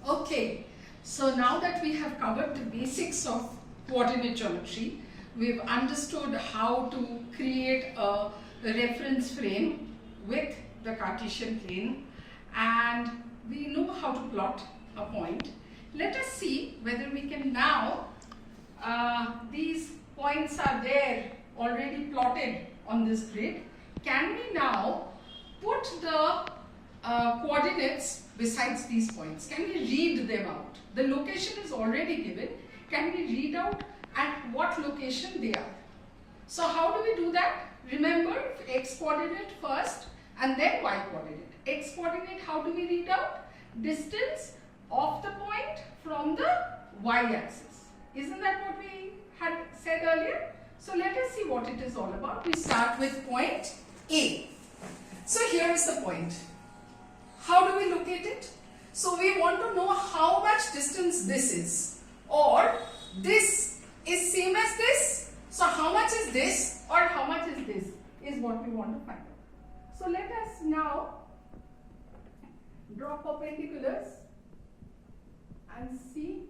Okay, so now that we have covered the basics of coordinate geometry, we've understood how to create a reference frame with the Cartesian plane, and we know how to plot a point. Let us see whether we can now, these points are there already plotted on this grid. Can we now put the coordinates besides these points? Can we read them out? The location is already given. Can we read out at what location they are? So how do we do that? Remember, x coordinate first and then y coordinate. X coordinate, how do we read out? Distance of the point from the y-axis. Isn't that what we had said earlier? So let us see what it is all about. We start with point A. So here is the point. How do we locate it? So we want to know how much distance this is, or this is same as this. So how much is this or how much is this is what we want to find out. So let us now draw perpendiculars and see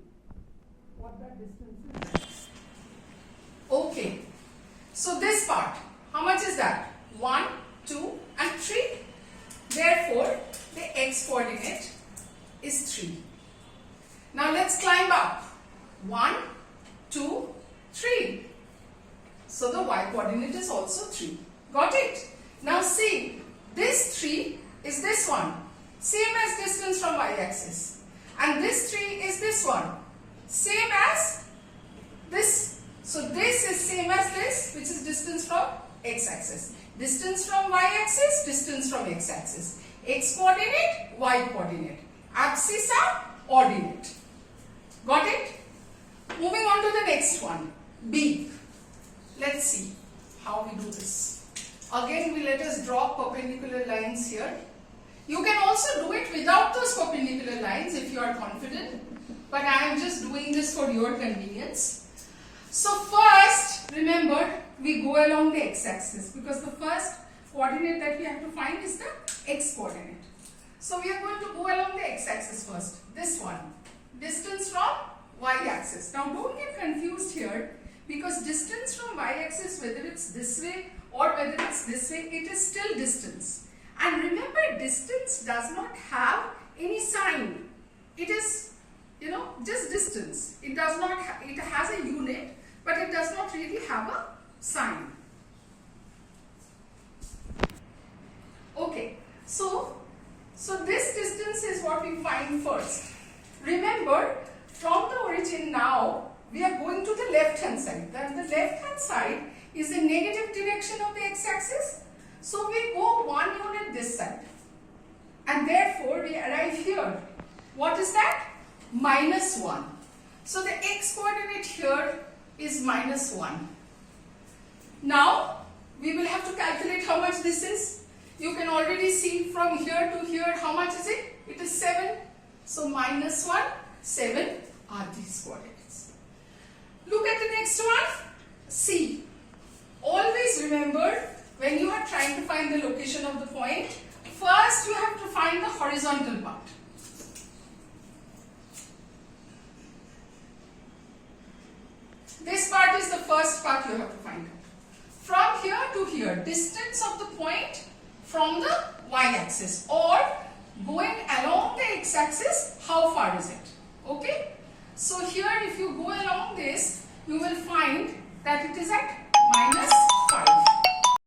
what that distance is. Okay, so this part, how much is that? 1, 2 and 3. Therefore, the x coordinate is 3. Now let's climb up. 1, 2, 3. So the y coordinate is also 3. Got it? Now see, this 3 is this one. Same as distance from y-axis. And this 3 is this one. Same as this. So this is same as this, which is distance from x-axis. Distance from y-axis, distance from x-axis. X coordinate, y coordinate. Abscissa, ordinate. Got it? Moving on to the next one, B. Let's see how we do this. Again, let us draw perpendicular lines here. You can also do it without those perpendicular lines if you are confident. But I am just doing this for your convenience. So first, remember, we go along the x-axis because the first coordinate that we have to find is the x coordinate. So we are going to go along the x-axis first. This one, distance from y-axis. Now don't get confused here because distance from y-axis, whether it's this way or whether it's this way, it is still distance. And remember, distance does not have any sign. It is, just distance. It does not. It has a unit, but it does not really have a sign. Okay, so this distance is what we find first. Remember, from the origin now, we are going to the left hand side. That the left hand side is the negative direction of the x-axis. So we go 1 unit this side. And therefore, we arrive here. What is that? -1. So the x coordinate here is -1. Now, we will have to calculate how much this is. You can already see from here to here, how much is it? It is 7. So -1, 7 are these coordinates. Look at the next one. C. Always remember, when you are trying to find the location of the point, first you have to find the horizontal part. This part is the first part you have to find out. From here to here, distance of the point from the y-axis, or going along the x-axis, how far is it? Okay? So here, if you go along this, you will find that it is at